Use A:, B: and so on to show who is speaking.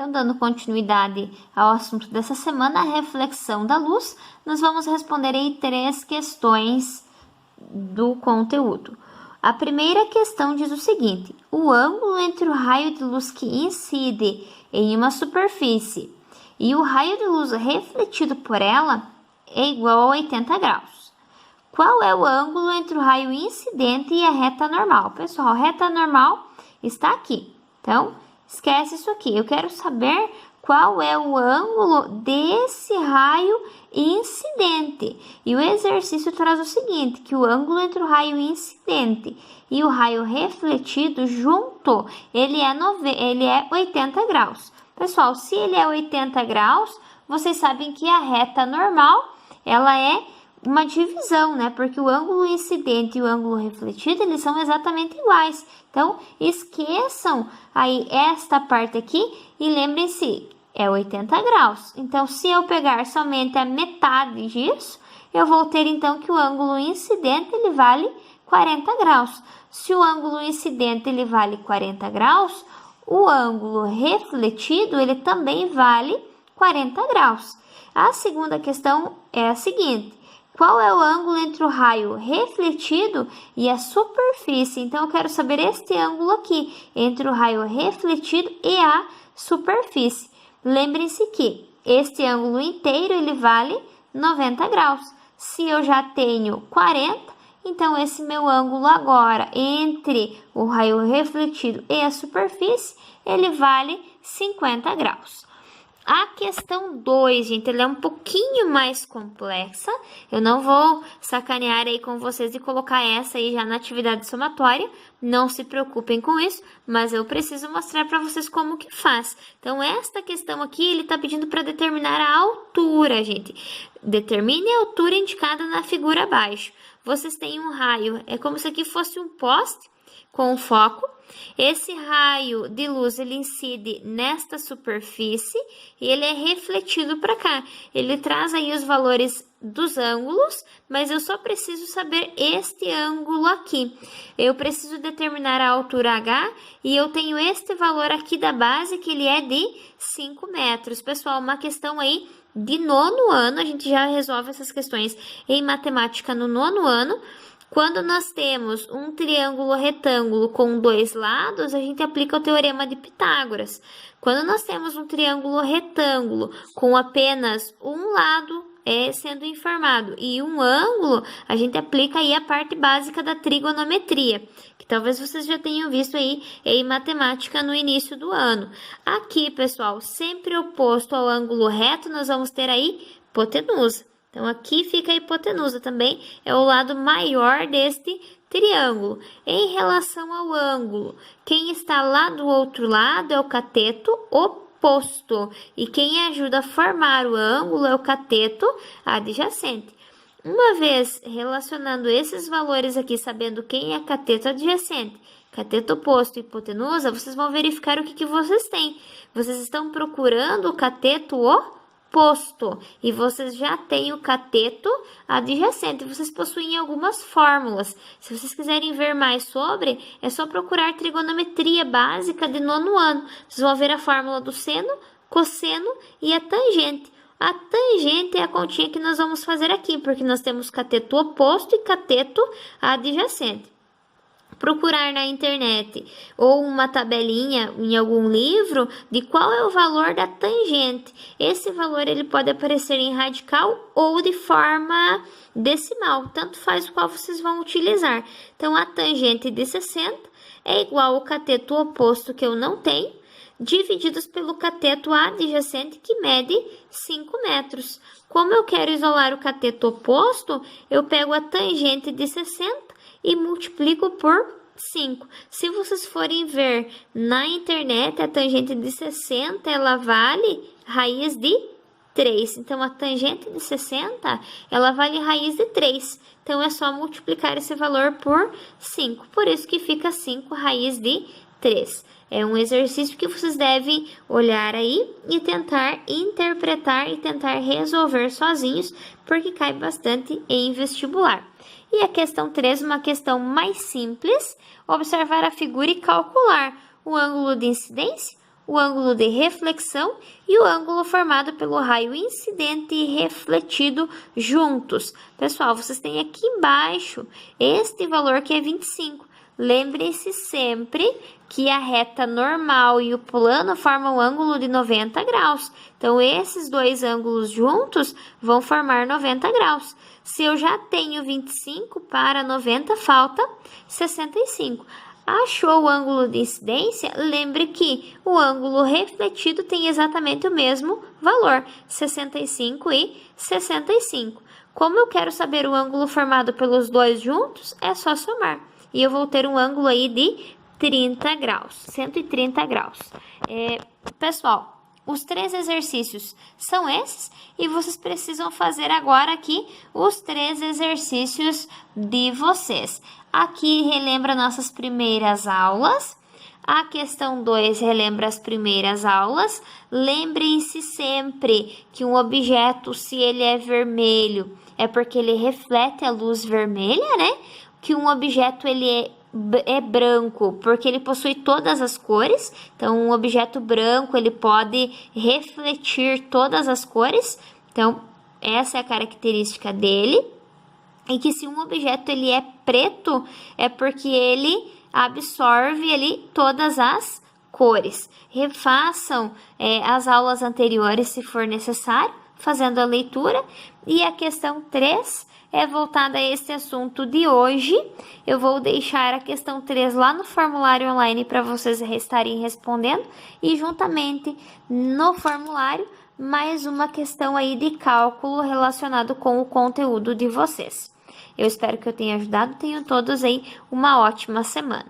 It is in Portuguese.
A: Então, dando continuidade ao assunto dessa semana, a reflexão da luz, nós vamos responder aí 3 questões do conteúdo. A primeira questão diz o seguinte: o ângulo entre o raio de luz que incide em uma superfície e o raio de luz refletido por ela é igual a 80 graus. Qual é o ângulo entre o raio incidente e a reta normal? Pessoal, a reta normal está aqui. Então, esquece isso aqui. Eu quero saber qual é o ângulo desse raio incidente. E o exercício traz o seguinte, que o ângulo entre o raio incidente e o raio refletido junto, ele é 80 graus. Pessoal, se ele é 80 graus, vocês sabem que a reta normal, ela é uma divisão, né? Porque o ângulo incidente e o ângulo refletido, eles são exatamente iguais. Então, esqueçam aí esta parte aqui e lembrem-se, é 80 graus. Então, se eu pegar somente a metade disso, eu vou ter então que o ângulo incidente, ele vale 40 graus. Se o ângulo incidente, ele vale 40 graus, o ângulo refletido, ele também vale 40 graus. A segunda questão é a seguinte: qual é o ângulo entre o raio refletido e a superfície? Então, eu quero saber este ângulo aqui, entre o raio refletido e a superfície. Lembrem-se que este ângulo inteiro, ele vale 90 graus. Se eu já tenho 40, então esse meu ângulo agora, entre o raio refletido e a superfície, ele vale 50 graus. A questão 2, gente, ela é um pouquinho mais complexa. Eu não vou sacanear aí com vocês e colocar essa aí já na atividade somatória. Não se preocupem com isso, mas eu preciso mostrar para vocês como que faz. Então, esta questão aqui, ele está pedindo para determinar a altura, gente. Determine a altura indicada na figura abaixo. Vocês têm um raio, é como se aqui fosse um poste com foco. Esse raio de luz, ele incide nesta superfície e ele é refletido para cá. Ele traz aí os valores dos ângulos, mas eu só preciso saber este ângulo aqui. Eu preciso determinar a altura H e eu tenho este valor aqui da base, que ele é de 5 metros. Pessoal, uma questão aí de 9º ano, a gente já resolve essas questões em matemática no 9º ano. Quando nós temos um triângulo retângulo com 2 lados, a gente aplica o teorema de Pitágoras. Quando nós temos um triângulo retângulo com apenas um lado sendo informado e um ângulo, a gente aplica aí a parte básica da trigonometria, que talvez vocês já tenham visto aí em matemática no início do ano. Aqui, pessoal, sempre oposto ao ângulo reto, nós vamos ter aí hipotenusa. Então, aqui fica a hipotenusa também, é o lado maior deste triângulo. Em relação ao ângulo, quem está lá do outro lado é o cateto oposto. E quem ajuda a formar o ângulo é o cateto adjacente. Uma vez relacionando esses valores aqui, sabendo quem é cateto adjacente, cateto oposto e hipotenusa, vocês vão verificar o que vocês têm. Vocês estão procurando o cateto oposto e vocês já têm o cateto adjacente. Vocês possuem algumas fórmulas. Se vocês quiserem ver mais sobre, é só procurar trigonometria básica de 9º ano. Vocês vão ver a fórmula do seno, cosseno e a tangente. A tangente é a continha que nós vamos fazer aqui, porque nós temos cateto oposto e cateto adjacente. Procurar na internet ou uma tabelinha em algum livro de qual é o valor da tangente. Esse valor ele pode aparecer em radical ou de forma decimal, tanto faz o qual vocês vão utilizar. Então, a tangente de 60 é igual ao cateto oposto, que eu não tenho, divididos pelo cateto adjacente, que mede 5 metros. Como eu quero isolar o cateto oposto, eu pego a tangente de 60 e multiplico por 5. Se vocês forem ver na internet, a tangente de 60, ela vale raiz de 3. Então, a tangente de 60, ela vale raiz de 3. Então, é só multiplicar esse valor por 5. Por isso que fica 5 raiz de 3. É um exercício que vocês devem olhar aí e tentar interpretar e tentar resolver sozinhos, porque cai bastante em vestibular. E a questão 3, uma questão mais simples, observar a figura e calcular o ângulo de incidência, o ângulo de reflexão e o ângulo formado pelo raio incidente e refletido juntos. Pessoal, vocês têm aqui embaixo este valor que é 25. Lembrem-se sempre que a reta normal e o plano formam um ângulo de 90 graus. Então, esses dois ângulos juntos vão formar 90 graus. Se eu já tenho 25 para 90, falta 65. Achou o ângulo de incidência? Lembre que o ângulo refletido tem exatamente o mesmo valor, 65 e 65. Como eu quero saber o ângulo formado pelos dois juntos, é só somar. E eu vou ter um ângulo aí de 30 graus, 130 graus. Pessoal, os 3 exercícios são esses e vocês precisam fazer agora aqui os 3 exercícios de vocês. Aqui relembra nossas primeiras aulas. A questão 2 relembra as primeiras aulas. Lembrem-se sempre que um objeto, se ele é vermelho, é porque ele reflete a luz vermelha, né? Que um objeto ele é branco porque ele possui todas as cores. Então, um objeto branco ele pode refletir todas as cores. Então, essa é a característica dele. E que se um objeto ele é preto, é porque ele absorve ali todas as cores. Refaçam as aulas anteriores se for necessário, fazendo a leitura. E a questão 3 é voltada a esse assunto de hoje. Eu vou deixar a questão 3 lá no formulário online para vocês estarem respondendo. E juntamente no formulário, mais uma questão aí de cálculo relacionado com o conteúdo de vocês. Eu espero que eu tenha ajudado. Tenham todos aí uma ótima semana.